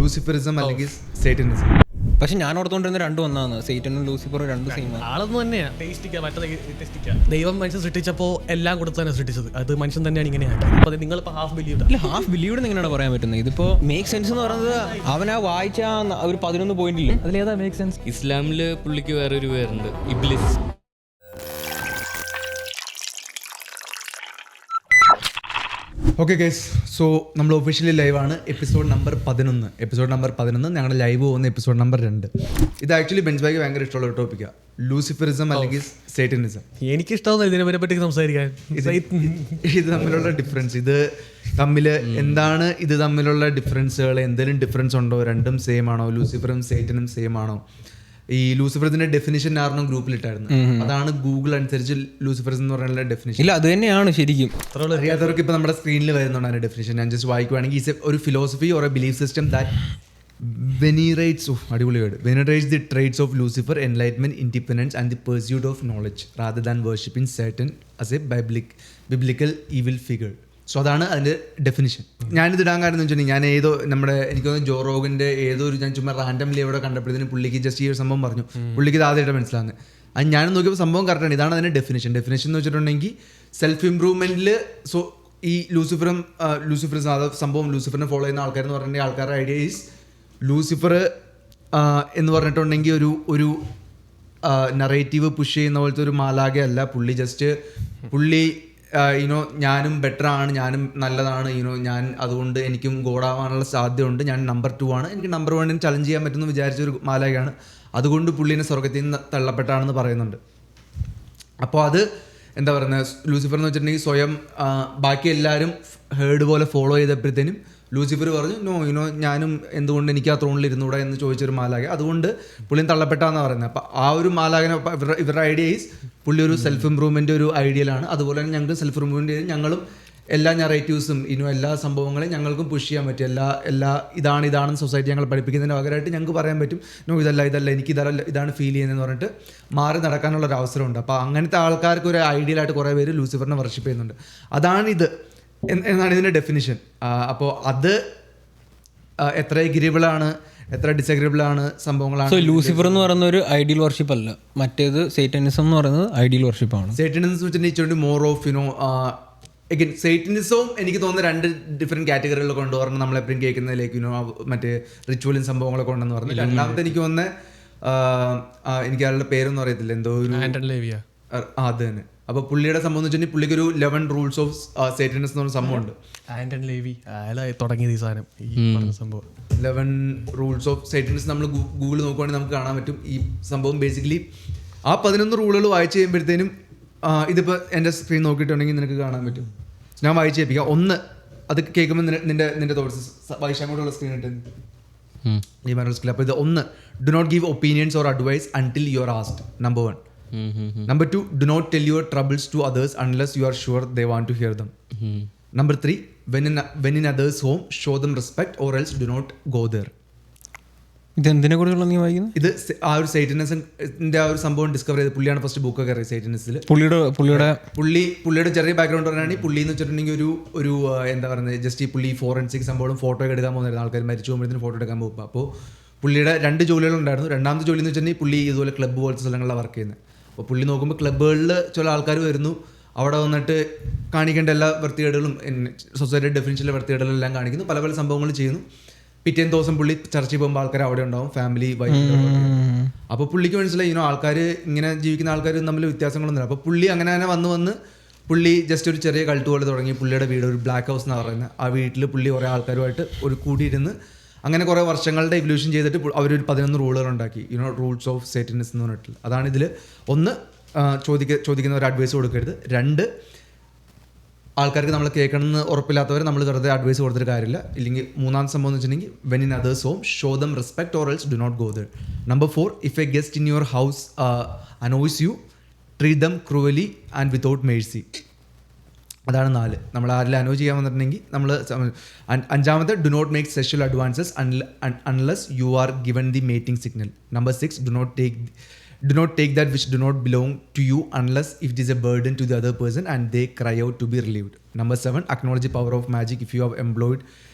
ലൂസിഫറിസം അല്ലെങ്കിൽ സേറ്റനിസം. പക്ഷെ ഞാൻ ഓർത്തുകൊണ്ടിരുന്ന രണ്ടും ഒന്നാണ്, സെയ്റ്റനും ലൂസിഫറും രണ്ടും സെയിം ആളൊന്നും തന്നെയാ. ദൈവം മനുഷ്യൻ സൃഷ്ടിച്ചപ്പോൾ എല്ലാം കൊടുത്ത് തന്നെ സൃഷ്ടിച്ചത്. അത് മനുഷ്യൻ തന്നെയാണ് ഇങ്ങനെയാക്കി. അപ്പോൾ നിങ്ങളിപ്പോൾ ഹാഫ് ബിലീവ് അല്ല, ഹാഫ് ബിലീവ് എങ്ങനെയാണ് പറയാൻ പറ്റുന്നത്? ഇതിപ്പോൾ മേക്ക് സെൻസ് എന്ന് പറയുന്നത് അവൻ ആ വായിച്ച ഒരു 11 പോയിന്റില്ല, അതിലേതാ മേക്ക് സെൻസ്? ഇസ്ലാമില് പുള്ളിക്ക് വേറൊരു പേരുണ്ട്, ഇബ്ലിസ്. ഓക്കെ ഗൈസ്, സോ നമ്മൾ ഒഫീഷ്യലി ലൈവാണ്. Episode number 11. ഞങ്ങളുടെ ലൈവ് പോകുന്ന എപ്പിസോഡ് നമ്പർ 2. ഇത് ആക്ച്വലി ബെഞ്ച് ബാഗ് ഭയങ്കര ഇഷ്ടമുള്ള ഒരു ടോപ്പിക്കാണ്, ലൂസിഫറിസം അല്ലെങ്കിൽ സേറ്റനിസം. എനിക്കിഷ്ടമൊന്നും ഇതിനെ പറ്റി സംസാരിക്കാൻ. ഇത് തമ്മിലുള്ള ഡിഫറൻസ്, ഇത് തമ്മിൽ എന്താണ്, ഇത് തമ്മിലുള്ള ഡിഫറൻസുകൾ, എന്തെങ്കിലും ഡിഫറൻസ് ഉണ്ടോ, രണ്ടും സെയിം ആണോ, ലൂസിഫറും സേറ്റനും സെയിം ആണോ? ഈ ലൂസിഫറിന്റെ ഡെഫിനിഷൻ ആയിരുന്നു ഗ്രൂപ്പിലിട്ടായിരുന്നു, അതാണ് ഗൂഗിൾ അനുസരിച്ച് ലൂസിഫറിസം എന്ന് പറയുന്ന ഡെഫിനിഷൻ. ഇല്ല, അത് തന്നെയാണ് ശരിക്കും. അറിയാത്തവർക്ക് ഇപ്പൊ നമ്മുടെ സ്ക്രീനിൽ വരുന്നുണ്ട് അതിന്റെ ഡെഫിനിഷൻ. ഞാൻ ജസ്റ്റ് വായിക്കുവാണെങ്കിൽ ഇറ്റ്സ് ഒരു philosophy or a belief system that venerates the traits of Lucifer, enlightenment, independence and the pursuit of knowledge rather than worshipping Satan as a biblical evil figure. So അതാണ് അതിൻ്റെ definition. ഞാനിത് ഇടാൻ കാരണം എന്ന് വെച്ചിട്ടുണ്ടെങ്കിൽ, ഞാൻ എനിക്ക് തോന്നുന്നു ജോ റോഗൻ്റെ ഞാൻ ചുമ്മാ റാൻഡംലി എവിടെ കണ്ടപ്പോഴത്തേനും പുള്ളിക്ക് ജസ്റ്റ് ഈ ഒരു സംഭവം പറഞ്ഞു, പുള്ളിക്ക് ഇത് ആദ്യമായിട്ട് മനസ്സിലാകുന്നത്. അത് ഞാൻ നോക്കിയപ്പോൾ സംഭവം കറക്റ്റാണ്. ഇതാണ് അതിൻ്റെ ഡെഫിനിഷൻ എന്ന് വെച്ചിട്ടുണ്ടെങ്കിൽ സെൽഫ് ഇംപ്രൂവ്മെൻറ്റിൽ. സോ ഈ ലൂസിഫറിസം സംഭവം, ലൂസിഫറിനെ ഫോളോ ചെയ്യുന്ന ആൾക്കാരെന്ന് പറഞ്ഞിട്ടുണ്ടെങ്കിൽ ആൾക്കാരുടെ ഐഡിയ ഈസ് ലൂസിഫർ എന്ന് പറഞ്ഞിട്ടുണ്ടെങ്കിൽ ഒരു നറേറ്റീവ് പുഷ് ചെയ്യുന്ന പോലത്തെ ഒരു മാലാഖയല്ല പുള്ളി. ജസ്റ്റ് പുള്ളി ഞാനും ബെറ്റർ ആണ്, ഞാനും നല്ലതാണ്, ഞാൻ അതുകൊണ്ട് എനിക്കും ഗോഡാവാനുള്ള സാധ്യതയുണ്ട്, ഞാൻ നമ്പർ 2 ആണ്, എനിക്ക് നമ്പർ 1 ചലഞ്ച് ചെയ്യാൻ പറ്റുമെന്ന് വിചാരിച്ചൊരു മാലാഖയാണ്, അതുകൊണ്ട് പുള്ളീനെ സ്വർഗത്തിൽ നിന്ന് തള്ളപ്പെട്ടാണെന്ന് പറയുന്നുണ്ട്. അപ്പോൾ അത് എന്താ പറയുന്നത്, ലൂസിഫർ എന്ന് വെച്ചിട്ടുണ്ടെങ്കിൽ സ്വയം ബാക്കി എല്ലാവരും ഹേർഡ് പോലെ ഫോളോ ചെയ്തപ്പോഴത്തേനും ലൂസിഫർ പറഞ്ഞു ഞാനും എന്തുകൊണ്ട് എനിക്ക് ആ ത്രോണിൽ ഇരുന്നൂടെ എന്ന് ചോദിച്ചൊരു മാലാഖ, അതുകൊണ്ട് പുള്ളിയും തള്ളപ്പെട്ടാന്നാണ് പറയുന്നത്. അപ്പോൾ ആ ഒരു മാലാഖനെ ഇവരുടെ ഐഡിയ ഈസ് പുള്ളി ഒരു സെൽഫ് ഇംപ്രൂവ്മെൻ്റ് ഒരു ഐഡിയലാണ്. അതുപോലെ തന്നെ ഞങ്ങൾക്ക് സെൽഫ് ഇംപ്രൂവ്മെൻ്റ് ചെയ്ത് ഞങ്ങളും എല്ലാ നറേറ്റീവ്സും എല്ലാ സംഭവങ്ങളെയും ഞങ്ങൾക്കും പുഷ് ചെയ്യാൻ പറ്റും. ഇതാണെന്ന് സൊസൈറ്റി ഞങ്ങൾ പഠിപ്പിക്കുന്നതിന് പകരമായിട്ട് ഞങ്ങൾക്ക് പറയാൻ പറ്റും ഇതല്ല എനിക്ക് ഇതാണ് ഫീൽ ചെയ്യുന്നതെന്ന് പറഞ്ഞിട്ട് മാറി നടക്കാനുള്ളൊരു അവസരമുണ്ട്. അപ്പോൾ അങ്ങനത്തെ ആൾക്കാർക്ക് ഒരു ഐഡിയലായിട്ട് കുറേ പേര് ലൂസിഫറിനെ വർഷിപ്പ് ചെയ്യുന്നുണ്ട്. അതാണിത് എന്നാണ് ഇതിൻ്റെ ഡെഫിനിഷൻ. അപ്പോൾ അത് എത്ര എഗ്രിബിളാണ്, എത്ര ഡിസഗ്രിബിളാണ് സംഭവങ്ങളാണ്. സോ ലൂസിഫർ എന്ന് പറയുന്ന ഒരു ഐഡിയൽ വർഷിപ്പ് അല്ല, മറ്റേത് സേറ്റനിസം എന്ന് പറയുന്നത് ഐഡിയൽ വർഷിപ്പാണ്. സേറ്റനിസം വെച്ചിട്ടുണ്ടെങ്കിൽ മോർ ഓഫ് സേറ്റനിസവും എനിക്ക് തോന്നുന്ന 2 ഡിഫറെൻറ്റ് കാറ്റഗറികളിൽ കൊണ്ടുവരണം. നമ്മളെപ്പോഴും കേൾക്കുന്നതിലേക്ക് മറ്റേ റിച്വലും സംഭവങ്ങളൊക്കെ ഉണ്ടെന്ന് പറഞ്ഞു. രണ്ടാമത്തെ എനിക്ക് തോന്നുന്നത് എനിക്ക് അയാളുടെ പേരൊന്നും അറിയത്തില്ല, എന്തോ ഒരു അത് തന്നെ. അപ്പോൾ പുള്ളിയുടെ സംഭവം എന്ന് വെച്ചിട്ടുണ്ടെങ്കിൽ പുള്ളിക്ക് ഒരു 11 റൂൾസ് ഓഫ് സേറ്റനിസം എന്ന് പറഞ്ഞ സംഭവം ഉണ്ട്. ആന്റൺ ലേവി തുടങ്ങിയത് ഈ സാധനം, ഈ സംഭവം 11 റൂൾസ് ഓഫ് സേറ്റനിസം. നമ്മൾ ഗൂഗിൾ നോക്കുവാണെങ്കിൽ നമുക്ക് കാണാൻ പറ്റും. ഈ സംഭവം ബേസിക്കലി ആ 11 റൂളുകൾ വായിച്ച് കഴിയുമ്പോഴത്തേനും ഇതിപ്പോൾ എൻ്റെ സ്ക്രീൻ നോക്കിയിട്ടുണ്ടെങ്കിൽ നിനക്ക് കാണാൻ പറ്റും. ഞാൻ വായിച്ച് കേൾപ്പിക്കാം. 1 അത് കേൾക്കുമ്പോൾ നിന്റെ തോട്ട്സ് വായിച്ചാൽ കൂടെയുള്ള സ്ക്രീൻ ഇട്ട് ഈ പറഞ്ഞ സ്കിൽ. അപ്പോൾ ഇത് 1, do not give opinions or advice until you are asked. Number 1. Number 2, do not tell your troubles to others unless you are sure they want to hear them. Number 3, when in others' home, show them respect or else do not go there. ഇതെന്തിനെ കുറിച്ചുള്ള നീ വായിക്കുന്നത്? ഇത് ആ ഒരു സേറ്റനിസത്തിന്റെ ആ ഒരു സംഭവം discover ചെയ്ത് പുള്ളിയാണ് ഫസ്റ്റ് ബുക്കൊക്കെ അറിയാം സേറ്റനിസത്തിൽ. പുള്ളിയുടെ ചെറിയ ബാക്ക്ഗ്രൗണ്ട് പറയുകയാണെങ്കിൽ പുള്ളി എന്ന് വെച്ചിട്ടുണ്ടെങ്കിൽ ഒരു എന്താ പറയുന്നത്, ജസ്റ്റ് ഈ പുള്ളി ഫോറൻസിക് സംഭവം ഫോട്ടോ ഒക്കെ എടുക്കാൻ പോകുന്നതായിരുന്നു. ആൾക്കാർ മരിച്ചു പോകുമ്പോഴത്തേന് ഫോട്ടോ എടുക്കാൻ പോകുമ്പോൾ. അപ്പോൾ പുള്ളിയുടെ 2 ജോലികളുണ്ടായിരുന്നു. രണ്ടാമത്തെ ജോലി എന്ന് വെച്ചിട്ടുണ്ടെങ്കിൽ പുള്ളി ഇതുപോലെ ക്ലബ്ബ് പോലത്തെ സ്ഥലങ്ങളിലാണ് വർക്ക് ചെയ്യുന്നത്. അപ്പോൾ പുള്ളി നോക്കുമ്പോൾ ക്ലബ്ബുകളിൽ ചില ആൾക്കാർ വരുന്നു, അവിടെ വന്നിട്ട് കാണിക്കേണ്ട എല്ലാ വൃത്തികേടുകളും സൊസൈറ്റിയുടെ ഡെഫിനിഷനിലെ വൃത്തികേടുകളും എല്ലാം കാണിക്കുന്നു, പല പല സംഭവങ്ങൾ ചെയ്യുന്നു. പിറ്റേന്ന് ദിവസം പുള്ളി ചർച്ചയിൽ പോകുമ്പോൾ ആൾക്കാർ അവിടെ ഉണ്ടാവും, ഫാമിലി വൈഫ്. അപ്പോൾ പുള്ളിക്ക് മനസ്സിലായി ആൾക്കാർ ഇങ്ങനെ ജീവിക്കുന്ന ആൾക്കാർ തമ്മിൽ വ്യത്യാസങ്ങളൊന്നുമില്ല. അപ്പോൾ പുള്ളി അങ്ങനെ വന്ന് പുള്ളി ജസ്റ്റ് ഒരു ചെറിയ കൾട്ട് പോലെ തുടങ്ങി. പുള്ളിയുടെ വീട് ഒരു ബ്ലാക്ക് ഹൗസ് എന്നാണ് പറയുന്നത്. ആ വീട്ടിൽ പുള്ളി കുറേ ആൾക്കാരുമായിട്ട് ഒരു കൂടിയിരുന്ന് അങ്ങനെ കുറേ വർഷങ്ങളുടെ ഇവല്യൂഷൻ ചെയ്തിട്ട് അവരൊരു 11 റൂളുകൾ ഉണ്ടാക്കി, റൂൾസ് ഓഫ് സേറ്റനിസം എന്ന് പറഞ്ഞിട്ട്. അതാണ് ഇതിൽ 1, ചോദിക്കുന്ന ഒരു അഡ്വൈസ് കൊടുക്കരുത്. 2, ആൾക്കാർക്ക് നമ്മൾ കേൾക്കണമെന്ന് ഉറപ്പില്ലാത്തവർ നമ്മൾ വെറുതെ അഡ്വൈസ് കൊടുത്തിട്ട് കാര്യമില്ല. ഇല്ലെങ്കിൽ 3ാമത്തെ സംഭവം എന്ന് വെച്ചിട്ടുണ്ടെങ്കിൽ when in others' home, show them respect or else do not go there. Number 4, if a guest in your house annoys you, treat them cruelly and without mercy. അതാണ് 4. നമ്മൾ ആരെങ്കിലും അനോ ചെയ്യാൻ വന്നിട്ടുണ്ടെങ്കിൽ നമ്മൾ. 5ാമത്തെ, do not make sexual advances unless you are given the mating signal. Number 6, do not take that which do not belong to you unless if it is a burden to the other person and they cry out to be relieved. Number 7, acknowledge the power of magic if you have employed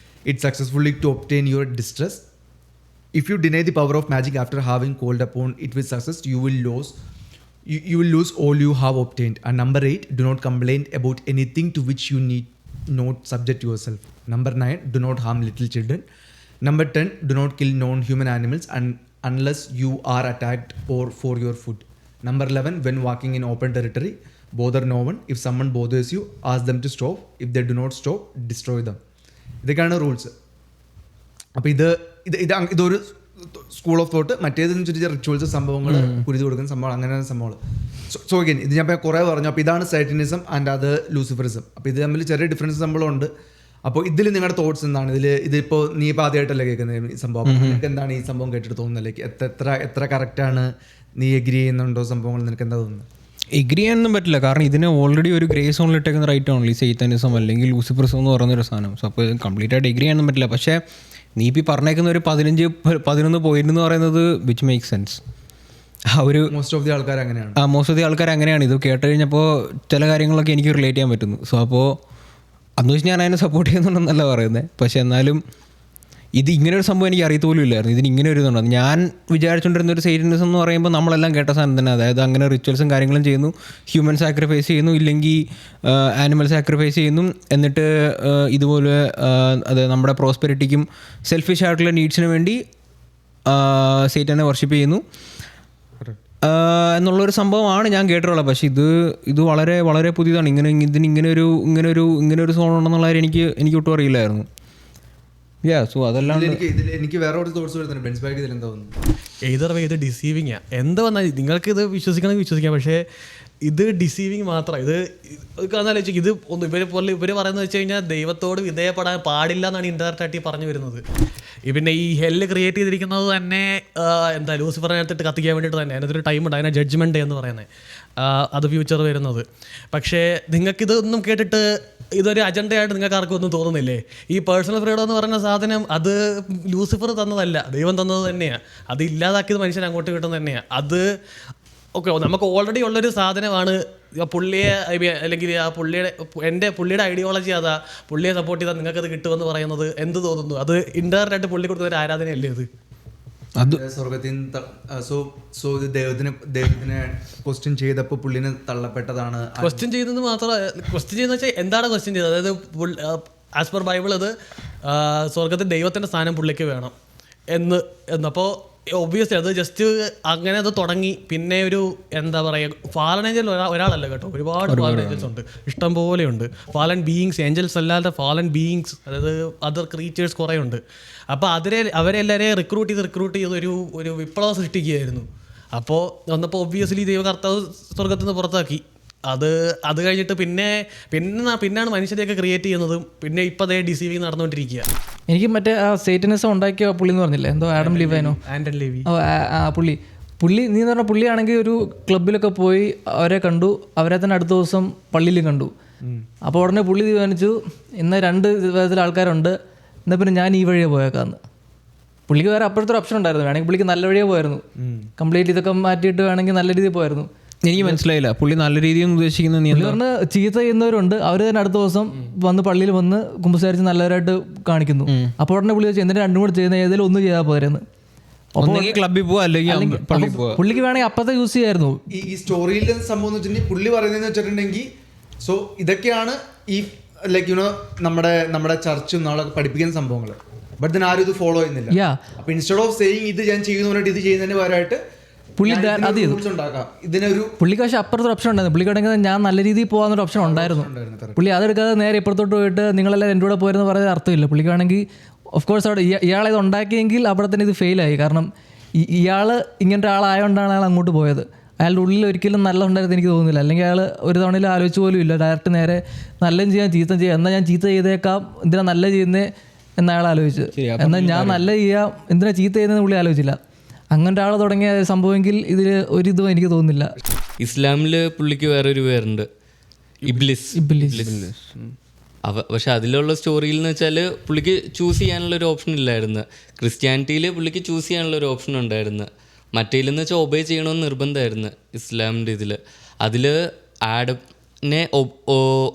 it successfully to obtain your distress if you deny the power of magic after having called upon it with success, you will lose all you have obtained. And number 8, do not complain about anything to which you need not subject yourself. Number 9, do not harm little children. Number 10, do not kill non-human animals unless you are attacked or for your food. Number 11, when walking in open territory, bother no one. If someone bothers you, ask them to stop. If they do not stop, destroy them. ഇതൊക്കെയാണ് rules. അപ്പോൾ ഇതൊരു school of thought. മറ്റേതെന്ന് വെച്ചാൽ rituals, സംഭവങ്ങൾ, കുരുതി കൊടുക്കുന്ന സംഭവങ്ങൾ, അങ്ങനെ സംഭവങ്ങൾ. സോ അഗൈൻ ഇത് ഞാൻ കുറേ പറഞ്ഞു. അപ്പോൾ ഇതാണ് സൈറ്റനിസം ആൻഡ് അത് ലൂസിഫറിസം. അപ്പോൾ ഇത് തമ്മിൽ ചെറിയ ഡിഫറൻസ് സംഭവമുണ്ട്. അപ്പോൾ ഇതിൽ നിങ്ങളുടെ തോട്ട്സ് എന്താണ്? ഇതിപ്പോൾ നീ ഇപ്പോൾ ആദ്യമായിട്ടല്ലേ കേൾക്കുന്നത് ഈ സംഭവം, നിനക്ക് എന്താണ് ഈ സംഭവം കേട്ടിട്ട് തോന്നുന്നില്ലേ? എത്ര കറക്റ്റാണ്? നീ എഗ്രി ചെയ്യുന്നുണ്ടോ സംഭവങ്ങൾ? നിനക്ക് എന്താ തോന്നുന്നത്? എഗ്രി ചെയ്യാനൊന്നും പറ്റില്ല. കാരണം ഇതിന് ഓൾറെഡി ഒരു ഗ്രേ സോണിൽ ഇട്ടേക്കുന്ന റൈറ്റ് ആണല്ലോ ഈ സൈത്താനിസം അല്ലെങ്കിൽ ലൂസിഫറിസം എന്ന് പറയുന്നൊരു സാധനം. സോ അപ്പോൾ കംപ്ലീറ്റ് ആയിട്ട് എഗ്രി ചെയ്യാനൊന്നും പറ്റില്ല. പക്ഷേ നീ ഇപ്പോൾ പറഞ്ഞേക്കുന്ന ഒരു 15-11 പോയിന്റ് എന്ന് പറയുന്നത് which make sense. Most of the ആൾക്കാർ അങ്ങനെയാണ്. മോസ്റ്റ് ഓഫ് ദി ആൾക്കാർ അങ്ങനെയാണ്. ഇത് കേട്ട് കഴിഞ്ഞപ്പോൾ ചില കാര്യങ്ങളൊക്കെ എനിക്ക് റിലേറ്റ് ചെയ്യാൻ പറ്റുന്നു. സോ അപ്പോൾ അന്ന് വെച്ച് ഞാൻ അതിനെ സപ്പോർട്ട് ചെയ്യുന്നുണ്ടെന്നല്ല പറയുന്നത്. പക്ഷേ എന്നാലും ഇത് ഇങ്ങനെ ഒരു സംഭവം എനിക്ക് അറിയത്തോലും ഇല്ലായിരുന്നു. ഇതിന് ഇങ്ങനെ ഒരു ഇതുണ്ട്. ഞാൻ വിചാരിച്ചുകൊണ്ടിരുന്ന ഒരു സൈറ്റനിസം എന്ന് പറയുമ്പോൾ നമ്മളെല്ലാം കേട്ട സാധനം തന്നെ. അതായത് അങ്ങനെ റിച്വൽസും കാര്യങ്ങളും ചെയ്യുന്നു, ഹ്യൂമൻ സാക്രിഫൈസ് ചെയ്യുന്നു, ഇല്ലെങ്കിൽ ആനിമൽ സാക്രിഫൈസ് ചെയ്യുന്നു, എന്നിട്ട് ഇതുപോലെ അത് നമ്മുടെ പ്രോസ്പെരിറ്റിക്കും സെൽഫിഷ് ആയിട്ടുള്ള നീഡ്സിന് വേണ്ടി സൈറ്റനെ വർഷിപ്പ് ചെയ്യുന്നു എന്നുള്ളൊരു സംഭവമാണ് ഞാൻ കേട്ടിട്ടുള്ളത്. പക്ഷേ ഇത് വളരെ വളരെ പുതിയതാണ്. ഇങ്ങനെ ഒരു സോൺ ഉണ്ടെന്നുള്ള കാര്യം എനിക്ക് ഒട്ടും അറിയില്ലായിരുന്നു. സോ അതെല്ലാം എനിക്ക് വേറെ ഒരു തോട്ട്സ് വരുന്നുണ്ട്. ബെൻസ് ബാഗ് ഇതിൽ എന്താ തോന്നുന്നു? ഏതൊരു വേ ഇത് ഡിസീവിങ് ആണ്. എന്ത് വന്നാൽ നിങ്ങൾക്ക് ഇത് വിശ്വസിക്കണമെങ്കിൽ വിശ്വസിക്കാം. പക്ഷേ ഇത് ഡിസീവിങ് മാത്രമാണ്. ഇത് ആലോചിക്കും. ഇത് ഒന്ന് ഇവർ പറയുന്നത് വെച്ച് കഴിഞ്ഞാൽ ദൈവത്തോട് വിധേയപ്പെടാൻ പാടില്ല എന്നാണ് ഇൻഡയറക്റ്റായിട്ട് പറഞ്ഞു വരുന്നത്. പിന്നെ ഈ ഹെല്ല് ക്രിയേറ്റ് ചെയ്തിരിക്കുന്നത് തന്നെ എന്താ ലൂസിഫറിനകത്തിട്ട് കത്തിക്കാൻ വേണ്ടിയിട്ട് തന്നെ. അതിനകത്തൊരു ടൈം ഉണ്ട്, അതിനെ ജഡ്ജ്മെൻറ്റ് ഡേ എന്ന് പറയുന്നത്. അത് ഫ്യൂച്ചർ വരുന്നത്. പക്ഷേ നിങ്ങൾക്കിതൊന്നും കേട്ടിട്ട് ഇതൊരു അജണ്ടയായിട്ട് നിങ്ങൾക്ക് ആർക്കും ഒന്നും തോന്നുന്നില്ലേ? ഈ പേഴ്സണൽ ഫ്രീഡം എന്ന് പറയുന്ന സാധനം അത് ലൂസിഫർ തന്നതല്ല, ദൈവം തന്നത് തന്നെയാണ്. അത് ഇല്ലാതാക്കിയത് മനുഷ്യൻ അങ്ങോട്ട് കിട്ടുന്നത് തന്നെയാണ്. അത് ഓക്കെ, നമുക്ക് ഓൾറെഡി ഉള്ളൊരു സാധനമാണ്. പുള്ളിയെ അല്ലെങ്കിൽ ആ പുള്ളിയുടെ ഐഡിയോളജി അതാ, പുള്ളിയെ സപ്പോർട്ട് ചെയ്താൽ നിങ്ങൾക്കത് കിട്ടുമെന്ന് പറയുന്നത് എന്ത് തോന്നുന്നു? അത് ഇൻഡയറക്റ്റ് ആയിട്ട് പുള്ളി കൊടുത്ത ഒരു ആരാധനയല്ലേ അത്? സ്വർഗത്തിൽ ദൈവത്തിനെ ക്വസ്റ്റ്യൻ ചെയ്തപ്പോൾ പുള്ളിനെ തള്ളപ്പെട്ടതാണ്. ക്വസ്റ്റ്യൻ ചെയ്യുന്നത് മാത്രമല്ല, ക്വസ്റ്റ്യൻ ചെയ്യുന്ന വെച്ചാൽ എന്താണ് ക്വസ്റ്റ്യൻ ചെയ്തത്? അതായത് ആസ് പെർ ബൈബിൾ അത് സ്വർഗത്തിൽ ദൈവത്തിൻ്റെ സ്ഥാനം പുള്ളിക്ക് വേണം എന്നപ്പോൾ ഒബ്വിയസ്ലി അത് ജസ്റ്റ് അങ്ങനെ അത് തുടങ്ങി. പിന്നെ ഒരു എന്താ പറയുക, ഫാലൻ ഏഞ്ചൽ ഒരാളല്ല കേട്ടോ, ഒരുപാട് ഫാലൻ ഏഞ്ചൽസ് ഉണ്ട്, ഇഷ്ടം പോലെയുണ്ട്. ഫാലൻ ബീയിങ്സ്, ഏഞ്ചൽസ് അല്ലാതെ ഫാലൻ ബീയിങ്സ്, അതായത് അതർ ക്രീച്ചേഴ്സ് കുറേ ഉണ്ട്. അപ്പോൾ അവരെല്ലാവരെയും റിക്രൂട്ട് ചെയ്ത് ഒരു വിപ്ലവം സൃഷ്ടിക്കുകയായിരുന്നു. അപ്പോൾ വന്നപ്പോൾ ഒബ്വിയസ്ലി ദൈവകർത്താവ് സ്വർഗത്തിൽ നിന്ന് പുറത്താക്കി. അത് കഴിഞ്ഞിട്ട് പിന്നെയാണ് മനുഷ്യരെയൊക്കെ ക്രിയേറ്റ് ചെയ്യുന്നതും. പിന്നെ ഇപ്പം അതേ ഡിസീവിങ് നടന്നുകൊണ്ടിരിക്കുക. എനിക്ക് മറ്റേ ആ സേറ്റനിസം ഉണ്ടാക്കിയ പുള്ളി എന്ന് പറഞ്ഞില്ലേ, എന്തോ ആഡം ലിവൈനോ, ആൻഡൻ ലേവി. പുള്ളി നീ എന്ന് പറഞ്ഞാൽ പുള്ളിയാണെങ്കിൽ ഒരു ക്ലബിലൊക്കെ പോയി അവരെ കണ്ടു, അവരെ തന്നെ അടുത്ത ദിവസം പള്ളിയിലും കണ്ടു. അപ്പോൾ ഉടനെ പുള്ളി തീരുമാനിച്ചു ഇന്ന് 2 വിധത്തിൽ ആൾക്കാരുണ്ട്, എന്നാൽ പിന്നെ ഞാൻ ഈ വഴിയെ പോയേക്കാന്ന്. പുള്ളിക്ക് വേറെ അപ്പോഴത്തെ ഒരു ഓപ്ഷൻ ഉണ്ടായിരുന്നു. വേണമെങ്കിൽ പുള്ളിക്ക് നല്ല വഴിയെ പോയിരുന്നു, കംപ്ലീറ്റ് ഇതൊക്കെ മാറ്റിയിട്ട് വേണമെങ്കിൽ നല്ല രീതിയിൽ പോയിരുന്നു. എനിക്ക് മനസ്സിലായില്ല പുള്ളി നല്ല രീതിയിൽ ഉദ്ദേശിക്കുന്നത്. നീ പറഞ്ഞ് ചീത്ത ചെയ്യുന്നവരുണ്ട്, അവർ തന്നെ അടുത്ത ദിവസം വന്ന് പള്ളിയിൽ വന്ന് കുമ്പസാരിച്ച് നല്ലവരായിട്ട് കാണിക്കുന്നു. അപ്പോൾ ഉടനെ പുള്ളി വെച്ച് എന്തിനാ 2 കൂടെ ചെയ്യുന്ന, ഏതെങ്കിലും ഒന്ന് ചെയ്താൽ പോരെന്ന്. ക്ലബിൽ പോവാ അല്ലെങ്കിൽ പുള്ളിക്ക് വേണമെങ്കിൽ അപ്പത്തെ യൂസ് ചെയ്യായിരുന്നു. ഈ സ്റ്റോറിയിലെ സംഭവം എന്ന് വെച്ചിട്ടുണ്ടെങ്കിൽ പുള്ളി പറയുന്നതെന്ന് വെച്ചിട്ടുണ്ടെങ്കിൽ സോ ഇതൊക്കെയാണ് ഈ ലൈക്ക് യുനോ നമ്മുടെ ചർച്ചും നമ്മളൊക്കെ പഠിപ്പിക്കുന്ന സംഭവങ്ങൾ. ബട്ട് then ആരും ഇത് ഫോളോ ചെയ്യുന്നില്ല. അപ്പൊ ഇൻസ്റ്റെഡ് ഓഫ് സെയിങ് ഇത് ഞാൻ ചെയ്യുന്ന പറഞ്ഞിട്ട് ഇത് ചെയ്യുന്നതിന് പകരമായിട്ട് പുള്ളി അത് ചെയ്തു. പുള്ളിക്ക് പക്ഷേ അപ്പുറത്തൊരു ഓപ്ഷൻ ഉണ്ടായിരുന്നു. പുള്ളിക്കാണെങ്കിൽ ഞാൻ നല്ല രീതിയിൽ പോകാന്നൊരു ഓപ്ഷൻ ഉണ്ടായിരുന്നു. പുള്ളി അതെടുക്കാതെ നേരെ ഇപ്പുറത്തോട്ട് പോയിട്ട് നിങ്ങളെല്ലാം എൻ്റെ കൂടെ പോയെന്ന് പറയുന്നത് അർത്ഥമില്ല. പുള്ളിക്കാണെങ്കിൽ ഓഫ് കോഴ്സ് അവിടെ ഇയാളെ ഇത് ഉണ്ടാക്കിയെങ്കിൽ അവിടെ തന്നെ ഇത് ഫെയിലായി. കാരണം ഇയാൾ ഇങ്ങനത്തെ ആളായതുകൊണ്ടാണ് അയാൾ അങ്ങോട്ട് പോയത്. അയാളുടെ ഉള്ളിൽ ഒരിക്കലും നല്ല ഉണ്ടായിരുന്നു എനിക്ക് തോന്നുന്നില്ല. അല്ലെങ്കിൽ അയാൾ ഒരു തവണയിൽ ആലോചിച്ച് പോലും ഇല്ല. ഡയറക്റ്റ് നേരെ നല്ലതും ചെയ്യാം ചീത്ത ചെയ്യാം, എന്നാൽ ഞാൻ ചീത്ത ചെയ്തേക്കാം, എന്തിനാ നല്ല ചെയ്യുന്നത് എന്ന് അയാൾ ആലോചിച്ചു. എന്നാൽ ഞാൻ നല്ല ചെയ്യാം, എന്തിനാ ചീത്ത ചെയ്യുന്നതെന്ന് പുള്ളി ആലോചിച്ചില്ല. അങ്ങനത്തെ ആൾ തുടങ്ങിയ സംഭവമെങ്കിൽ ഇതിൽ ഒരിതും എനിക്ക് തോന്നുന്നില്ല. ഇസ്ലാമിൽ പുള്ളിക്ക് വേറൊരു പേരുണ്ട്, ഇബ്ലിസ്. പക്ഷെ അതിലുള്ള സ്റ്റോറിയിൽ എന്ന് വെച്ചാൽ പുള്ളിക്ക് ചൂസ് ചെയ്യാനുള്ളൊരു ഓപ്ഷൻ ഇല്ലായിരുന്നു. ക്രിസ്ത്യാനിറ്റിയിൽ പുള്ളിക്ക് ചൂസ് ചെയ്യാനുള്ളൊരു ഓപ്ഷൻ ഉണ്ടായിരുന്നു. മറ്റേലെന്ന് വെച്ചാൽ ഒബേ ചെയ്യണമെന്ന് നിർബന്ധമായിരുന്നു ഇസ്ലാമിൻ്റെ ഇതിൽ. അതിൽ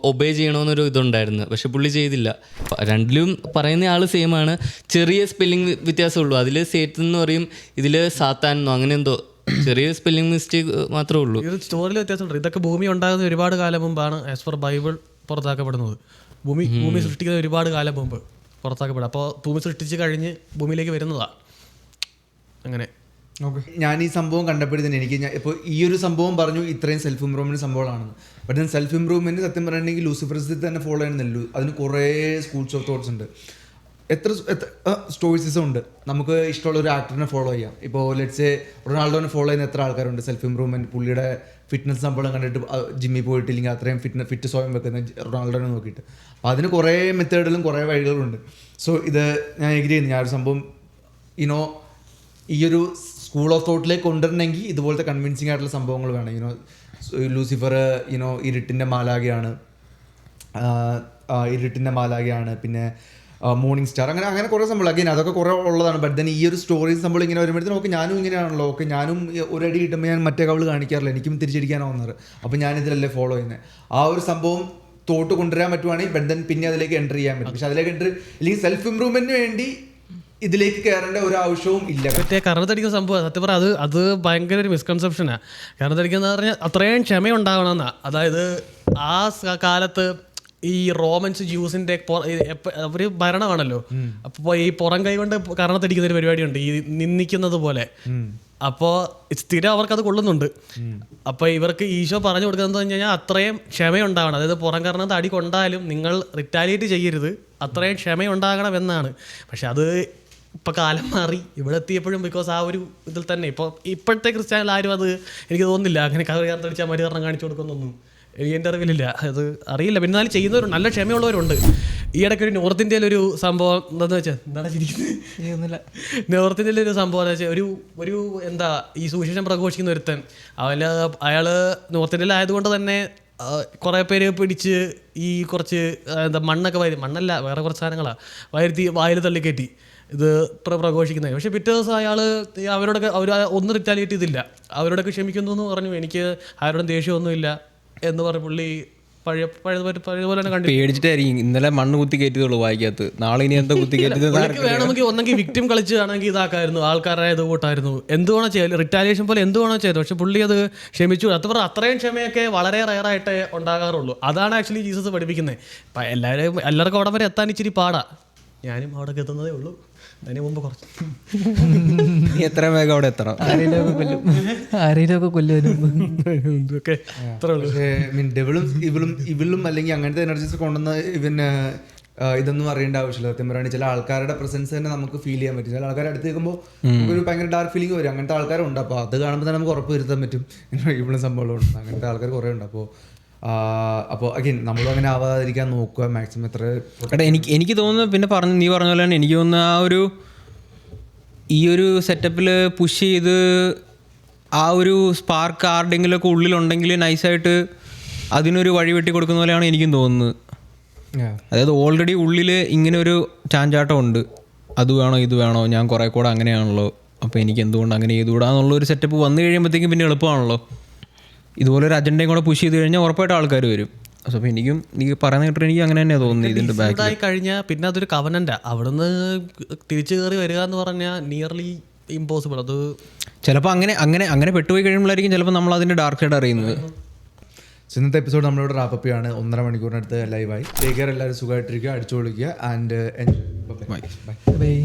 ഒബേ ചെയ്യണമെന്നൊരു ഇതുണ്ടായിരുന്നു, പക്ഷെ പുള്ളി ചെയ്തില്ല. രണ്ടിലും പറയുന്ന ആൾ സെയിം ആണ്, ചെറിയ സ്പെല്ലിംഗ് വ്യത്യാസമുള്ളൂ. അതിൽ സേത്ത് എന്ന് പറയും, ഇതിൽ സാത്താൻ എന്നോ അങ്ങനെ എന്തോ ചെറിയ സ്പെല്ലിംഗ് മിസ്റ്റേക്ക് മാത്രമേ ഉള്ളൂ. ഇത് സ്റ്റോറിയിൽ വ്യത്യാസമുണ്ട്. ഇതൊക്കെ ഭൂമി ഉണ്ടാകുന്ന ഒരുപാട് കാലം മുമ്പാണ് ആസ് പെർ ബൈബിൾ പുറത്താക്കപ്പെടുന്നത്. ഭൂമി സൃഷ്ടിക്കുന്ന ഒരുപാട് കാലം മുമ്പ് പുറത്താക്കപ്പെടും. അപ്പോൾ ഭൂമി സൃഷ്ടിച്ച് കഴിഞ്ഞ് ഭൂമിയിലേക്ക് വരുന്നതാണ്. അങ്ങനെ ഞാൻ ഈ സംഭവം കണ്ടപ്പോഴത്തേന് എനിക്ക് ഇപ്പോൾ ഈ ഒരു സംഭവം പറഞ്ഞു ഇത്രയും സെൽഫ് ഇമ്പ്രൂവ്മെൻറ്റ് സംഭവങ്ങളാണെന്ന്. ബട്ട് ഞാൻ സെൽഫ് ഇമ്പ്രൂവ്മെൻറ്റ് സത്യം പറയുകയാണെങ്കിൽ ലൂസിഫറിസത്തിൽ തന്നെ ഫോളോ ചെയ്യുന്നില്ല. അതിന് കുറേ സ്കൂൾസ് ഓഫ് തോട്ട്സ് ഉണ്ട്, എത്ര സ്റ്റോയിസിസം ഉണ്ട്. നമുക്ക് ഇഷ്ടമുള്ള ഒരു ആക്ടറിനെ ഫോളോ ചെയ്യാം. ഇപ്പോൾ ലെറ്റ്സ് റൊണാൾഡോനെ ഫോളോ ചെയ്യുന്ന എത്ര ആൾക്കാരുണ്ട്. സെൽഫ് ഇമ്പ്രൂവ്മെൻറ്റ്, പുള്ളിയുടെ ഫിറ്റ്നസ് സംഭവം കണ്ടിട്ട് ജിമ്മിൽ പോയിട്ടില്ലെങ്കിൽ അത്രയും ഫിറ്റ് സ്വയം വെക്കുന്ന റൊണാൾഡോനെ നോക്കിയിട്ട്. അപ്പോൾ അതിന് കുറേ മെത്തേഡുകളും കുറേ വഴികളുണ്ട്. സോ ഇത് ഞാൻ എഗ്രി ചെയ്യുന്നു. ഞാനൊരു സംഭവം ഈ ഒരു സ്കൂൾ ഓഫ് തോട്ടിലേക്ക് കൊണ്ടുവരണമെങ്കിൽ ഇതുപോലത്തെ കൺവിൻസിങ് ആയിട്ടുള്ള സംഭവങ്ങൾ വേണം. ലൂസിഫർ ഇരുട്ടിൻ്റെ മാലാഖയാണ്, പിന്നെ മോർണിംഗ് സ്റ്റാർ, അങ്ങനെ കുറേ സംഭവം. അഗൈൻ അതൊക്കെ കുറേ ഉള്ളതാണ്. ബട്ട് ദെൻ ഈ ഒരു സ്റ്റോറീസ് സംഭവം ഇങ്ങനെ വരുമ്പോഴത്തേനും ഓക്കെ ഞാനും ഇങ്ങനെയാണല്ലോ, ഓക്കെ ഞാനും ഒരടി കിട്ടുമ്പോൾ ഞാൻ മറ്റേ കവള് കാണിക്കാറില്ല, എനിക്കും തിരിച്ചടിക്കാനാവുന്നത്. അപ്പോൾ ഞാനിതിലല്ലേ ഫോളോ ചെയ്യുന്നത്. ആ ഒരു സംഭവം തോട്ട് കൊണ്ടുവരാൻ പറ്റുവാണെങ്കിൽ ബട്ട് ദെൻ പിന്നെ അതിലേക്ക് എൻ്റർ ചെയ്യാൻ പറ്റും. പക്ഷെ അതിലേക്ക് എൻ്റർ ഇല്ലെങ്കിൽ സെൽഫ് ഇമ്പ്രൂവ്മെൻറ്റിന് വേണ്ടി ഇതിലേക്ക് കയറേണ്ട ഒരു ആവശ്യവും ഇല്ല. മറ്റേ കരണത്തടിക്കുന്ന സംഭവം സത്യം പറഞ്ഞാൽ അത് ഭയങ്കര ഒരു മിസ്കൺസെപ്ഷനാണ്. കരണത്തടിക്കുന്ന പറഞ്ഞാൽ അത്രയും ക്ഷമയുണ്ടാവണമെന്നാണ്. അതായത് ആ കാലത്ത് ഈ റോമൻസ് ജ്യൂസിൻ്റെ ഒരു ഭരണമാണല്ലോ. അപ്പോൾ ഈ പുറം കൈ കൊണ്ട് കരണത്തടിക്കുന്ന ഒരു പരിപാടിയുണ്ട്, ഈ നിന്ദിക്കുന്നത് പോലെ. അപ്പോൾ സ്ഥിരം അവർക്കത് കൊള്ളുന്നുണ്ട്. അപ്പോൾ ഇവർക്ക് ഈശോ പറഞ്ഞു കൊടുക്കുന്നത് എന്ന് കഴിഞ്ഞാൽ അത്രയും ക്ഷമയുണ്ടാവണം. അതായത് പുറം കരണത്ത് അടി കൊണ്ടാലും നിങ്ങൾ റിറ്റാലിയേറ്റ് ചെയ്യരുത്, അത്രയും ക്ഷമയുണ്ടാകണം എന്നാണ്. പക്ഷെ അത് ഇപ്പോൾ കാലം മാറി ഇവിടെ എത്തിയപ്പോഴും ബിക്കോസ് ആ ഒരു ഇതിൽ തന്നെ ഇപ്പോഴത്തെ ക്രിസ്ത്യാനികൾ ആരും അത് എനിക്ക് തോന്നുന്നില്ല അങ്ങനെ കയറിയടിച്ചാൽ മരുകരണം കാണിച്ചു കൊടുക്കുന്നൊന്നും എൻ്റെ അറിവിലില്ല. അത് അറിയില്ല. പിന്നെ എന്നാലും ചെയ്യുന്നവരുണ്ട്, നല്ല ക്ഷമയുള്ളവരുണ്ട്. ഈ ഇടയ്ക്ക് ഒരു നോർത്ത് ഇന്ത്യയിലൊരു സംഭവം എന്താണെന്ന് വെച്ചാൽ എന്താണ് ചിരിക്കുന്നത്, നോർത്ത് ഇന്ത്യയിലൊരു സംഭവം എന്ന് വെച്ചാൽ ഒരു എന്താ ഈ സുവിശേഷം പ്രഘോഷിക്കുന്ന ഒരുത്തൻ, അയാൾ നോർത്ത് ഇന്ത്യയിലായതുകൊണ്ട് തന്നെ കുറേ പേര് പിടിച്ച് ഈ കുറച്ച് എന്താ മണ്ണല്ല വേറെ കുറച്ച് സാധനങ്ങളാണ് വായിൽ തള്ളിക്കയറ്റി ഇത് പ്രഘോഷിക്കുന്നത്. പക്ഷേ പിറ്റേ ദിവസം അയാൾ അവരോടൊക്കെ ഒന്നും റിറ്റാലിയേറ്റ് ചെയ്തില്ല, അവരോടൊക്കെ ക്ഷമിക്കുന്നു എന്ന് പറഞ്ഞു. എനിക്ക് ആരോടും ദേഷ്യമൊന്നുമില്ല എന്ന് പറഞ്ഞ പുള്ളി പഴയതുപോലെ തന്നെ കണ്ടു. പേടിച്ചിട്ടായിരിക്കും ഇന്നലെ മണ്ണ് കുത്തി കയറ്റിയതുള്ളൂ വായിക്കകത്ത്, നാളെ ഇനി എന്താ കുത്തി കയറ്റിയത് വേണമെങ്കിൽ ഒന്നെങ്കിൽ വിക്ടിം കളിച്ചാണെങ്കിൽ ഇതാക്കായിരുന്നു, ആൾക്കാരുടെ ഇത് കൂട്ടായിരുന്നു, എന്ത് വേണോ ചെയ്തു, റിറ്റാലിയേഷൻ പോലെ എന്ത് വേണോ ചെയ്തു. പക്ഷെ പുള്ളി അത് ക്ഷമിച്ചു. അത്രയും ക്ഷമയൊക്കെ വളരെ റയറായിട്ടേ ഉണ്ടാകാറുള്ളൂ. അതാണ് ആക്ച്വലി ജീസസ് പഠിപ്പിക്കുന്നത്. ഇപ്പം എല്ലാവർക്കും അവിടെ വരെ എത്താൻ ഇച്ചിരി പാടാ. ഞാനും അവിടെ എത്തുന്നതേ ഉള്ളൂ. അതിന് മുമ്പ് കുറച്ച് എത്ര വേഗം അവിടെ എത്തണം, ആരെയൊക്കെ കൊല്ലും. ഇവളും അല്ലെങ്കിൽ അങ്ങനത്തെ എനർജീസ് കൊണ്ടുവന്ന് ഇതൊന്നും അറിയേണ്ട ആവശ്യമില്ല. സത്യം പറയുകയാണെങ്കിൽ ചില ആൾക്കാരുടെ പ്രസൻസ് തന്നെ നമുക്ക് ഫീൽ ചെയ്യാൻ പറ്റും. ചില ആൾക്കാർ അടുത്ത് നിൽക്കുമ്പോൾ നമുക്കൊരു ഭയങ്കര ഡാർക്ക് ഫീലിംഗ് വരും. അങ്ങനത്തെ ആൾക്കാരുണ്ട്. അപ്പോൾ അത് കാണുമ്പോൾ തന്നെ നമുക്ക് ഉറപ്പ് വരുത്താൻ പറ്റും ഇവളും സംഭവങ്ങളുണ്ട്. അങ്ങനത്തെ ആൾക്കാർ കുറേ ഉണ്ട്. അപ്പോൾ അഗൈൻ നമ്മളും അങ്ങനെ ആവാതിരിക്കാൻ നോക്കുക മാക്സിമം. എത്ര എനിക്ക് തോന്നുന്നു, പിന്നെ നീ പറഞ്ഞ പോലെ തന്നെ എനിക്ക് തോന്നുന്നു ഈ ഒരു സെറ്റപ്പിൽ പുഷ് ചെയ്ത് ആ ഒരു സ്പാർക്ക് ആരുടെങ്കിലുമൊക്കെ ഉള്ളിലുണ്ടെങ്കിൽ നൈസായിട്ട് അതിനൊരു വഴി വെട്ടി കൊടുക്കുന്ന പോലെയാണ് എനിക്കും തോന്നുന്നത്. അതായത് ഓൾറെഡി ഉള്ളിൽ ഇങ്ങനെ ഒരു ചാഞ്ചാട്ടം ഉണ്ട്, അത് വേണോ ഇത് വേണോ, ഞാൻ കുറേ കൂടെ അങ്ങനെയാണല്ലോ, അപ്പോൾ എനിക്ക് എന്തുകൊണ്ട് അങ്ങനെ ചെയ്തുകൂടാന്നുള്ളൊരു സെറ്റപ്പ് വന്നു കഴിയുമ്പോഴത്തേക്കും പിന്നെ എളുപ്പമാണല്ലോ. ഇതുപോലൊരു അജണ്ടയും കൂടെ പുഷ് ചെയ്ത് കഴിഞ്ഞാൽ ഉറപ്പായിട്ട് ആൾക്കാർ വരും. അപ്പോൾ എനിക്കും നീ പറയുന്ന കേട്ടിട്ട് എനിക്ക് അങ്ങനെ തന്നെയാണ് തോന്നുന്നത്. ഇതിൻ്റെ ബാക്കിൽ കഴിഞ്ഞാൽ പിന്നെ അതൊരു കവനൻ്റാണ്. അവിടുന്ന് തിരിച്ചു കയറി വരിക എന്ന് പറഞ്ഞാൽ നിയർലി ഇമ്പോസിബിൾ. അത് ചിലപ്പോൾ അങ്ങനെ പെട്ടുപോയി കഴിയുമ്പോഴായിരിക്കും ചിലപ്പോൾ നമ്മൾ അതിൻ്റെ ഡാർക്ക് സൈഡ് അറിയുന്നത്. ഇന്നത്തെ എപ്പിസോഡ് നമ്മളിവിടെ റാപ്പപ്പ് ചെയ്യാണ്. 1.5 മണിക്കൂറിനടുത്ത് ലൈവായി. Take care. എല്ലാവരും സുഖമായിട്ടിരിക്കുക, അടിച്ചു പൊളിക്കുക. And by.